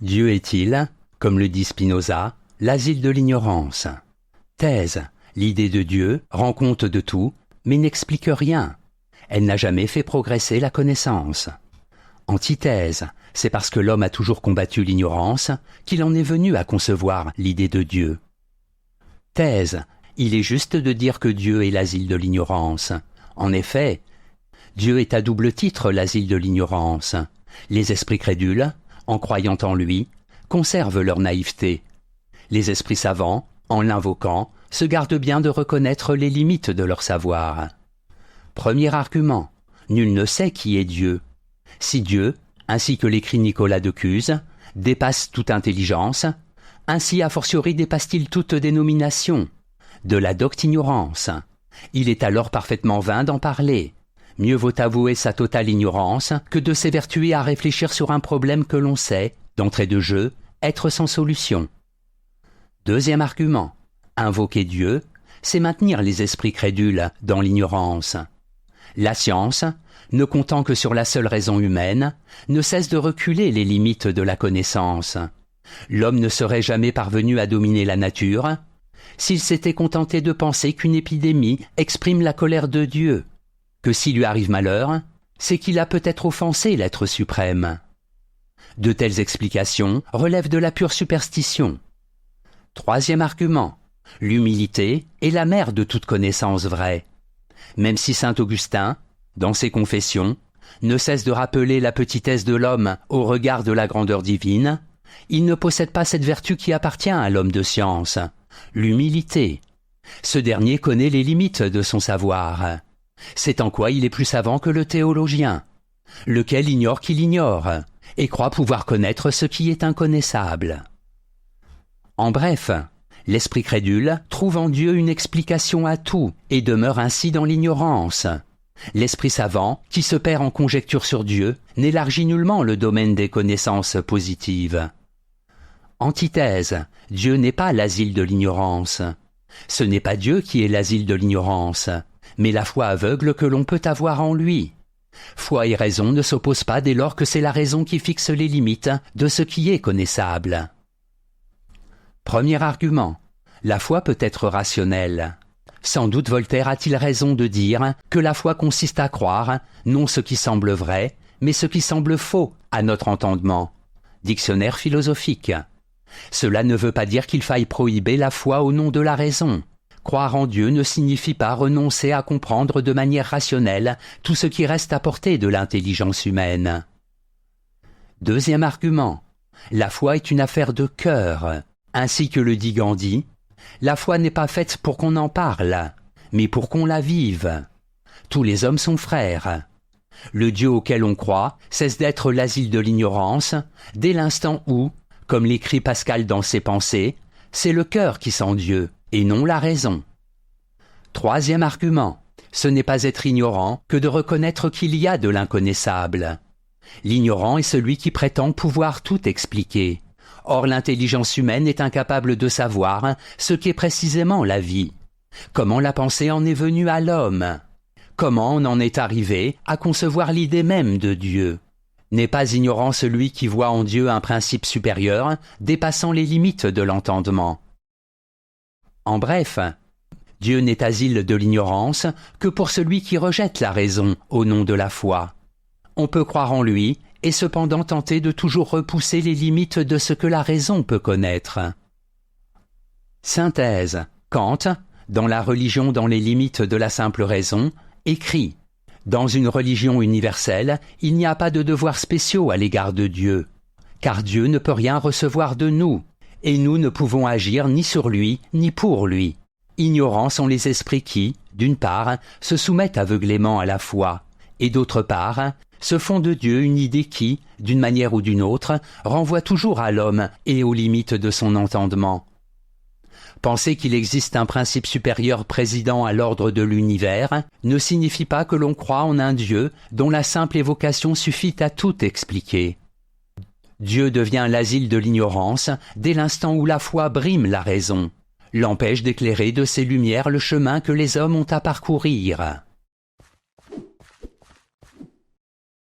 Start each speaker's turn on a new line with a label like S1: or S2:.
S1: Dieu est-il, comme le dit Spinoza, l'asile de l'ignorance? Thèse, l'idée de Dieu rend compte de tout, mais n'explique rien. Elle n'a jamais fait progresser la connaissance. Antithèse, c'est parce que l'homme a toujours combattu l'ignorance qu'il en est venu à concevoir l'idée de Dieu. Thèse, il est juste de dire que Dieu est l'asile de l'ignorance. En effet, Dieu est à double titre l'asile de l'ignorance. Les esprits crédules, en croyant en lui, conservent leur naïveté. Les esprits savants, en l'invoquant, se gardent bien de reconnaître les limites de leur savoir. Premier argument, nul ne sait qui est Dieu. Si Dieu, ainsi que l'écrit Nicolas de Cuse, dépasse toute intelligence, ainsi a fortiori dépasse-t-il toute dénomination. De la docte ignorance. Il est alors parfaitement vain d'en parler. Mieux vaut avouer sa totale ignorance que de s'évertuer à réfléchir sur un problème que l'on sait, d'entrée de jeu, être sans solution. Deuxième argument, invoquer Dieu, c'est maintenir les esprits crédules dans l'ignorance. La science, ne comptant que sur la seule raison humaine, ne cesse de reculer les limites de la connaissance. L'homme ne serait jamais parvenu à dominer la nature s'il s'était contenté de penser qu'une épidémie exprime la colère de Dieu, que s'il lui arrive malheur, c'est qu'il a peut-être offensé l'être suprême. De telles explications relèvent de la pure superstition. Troisième argument, l'humilité est la mère de toute connaissance vraie. Même si saint Augustin, dans ses Confessions, ne cesse de rappeler la petitesse de l'homme au regard de la grandeur divine, il ne possède pas cette vertu qui appartient à l'homme de science, l'humilité. Ce dernier connaît les limites de son savoir. C'est en quoi il est plus savant que le théologien, lequel ignore qu'il ignore, et croit pouvoir connaître ce qui est inconnaissable. En bref, l'esprit crédule trouve en Dieu une explication à tout et demeure ainsi dans l'ignorance. L'esprit savant, qui se perd en conjectures sur Dieu, n'élargit nullement le domaine des connaissances positives. Antithèse, Dieu n'est pas l'asile de l'ignorance. Ce n'est pas Dieu qui est l'asile de l'ignorance, mais la foi aveugle que l'on peut avoir en lui. Foi et raison ne s'opposent pas dès lors que c'est la raison qui fixe les limites de ce qui est connaissable. Premier argument, la foi peut être rationnelle. Sans doute Voltaire a-t-il raison de dire que la foi consiste à croire, non ce qui semble vrai, mais ce qui semble faux à notre entendement. Dictionnaire philosophique. Cela ne veut pas dire qu'il faille prohiber la foi au nom de la raison. Croire en Dieu ne signifie pas renoncer à comprendre de manière rationnelle tout ce qui reste à portée de l'intelligence humaine. Deuxième argument, la foi est une affaire de cœur. Ainsi que le dit Gandhi, la foi n'est pas faite pour qu'on en parle, mais pour qu'on la vive. Tous les hommes sont frères. Le Dieu auquel on croit cesse d'être l'asile de l'ignorance dès l'instant où, comme l'écrit Pascal dans ses Pensées, c'est le cœur qui sent Dieu et non la raison. Troisième argument, ce n'est pas être ignorant que de reconnaître qu'il y a de l'inconnaissable. L'ignorant est celui qui prétend pouvoir tout expliquer. Or l'intelligence humaine est incapable de savoir ce qu'est précisément la vie. Comment la pensée en est venue à l'homme? Comment on en est arrivé à concevoir l'idée même de Dieu? N'est pas ignorant celui qui voit en Dieu un principe supérieur dépassant les limites de l'entendement. En bref, Dieu n'est asile de l'ignorance que pour celui qui rejette la raison au nom de la foi. On peut croire en lui et cependant tenter de toujours repousser les limites de ce que la raison peut connaître. Synthèse. Kant, dans La religion dans les limites de la simple raison, écrit « Dans une religion universelle, il n'y a pas de devoirs spéciaux à l'égard de Dieu, car Dieu ne peut rien recevoir de nous, et nous ne pouvons agir ni sur lui ni pour lui. Ignorants sont les esprits qui, d'une part, se soumettent aveuglément à la foi, et d'autre part, se font de Dieu une idée qui, d'une manière ou d'une autre, renvoie toujours à l'homme et aux limites de son entendement. Penser qu'il existe un principe supérieur présidant à l'ordre de l'univers ne signifie pas que l'on croit en un Dieu dont la simple évocation suffit à tout expliquer. Dieu devient l'asile de l'ignorance dès l'instant où la foi brime la raison, l'empêche d'éclairer de ses lumières le chemin que les hommes ont à parcourir.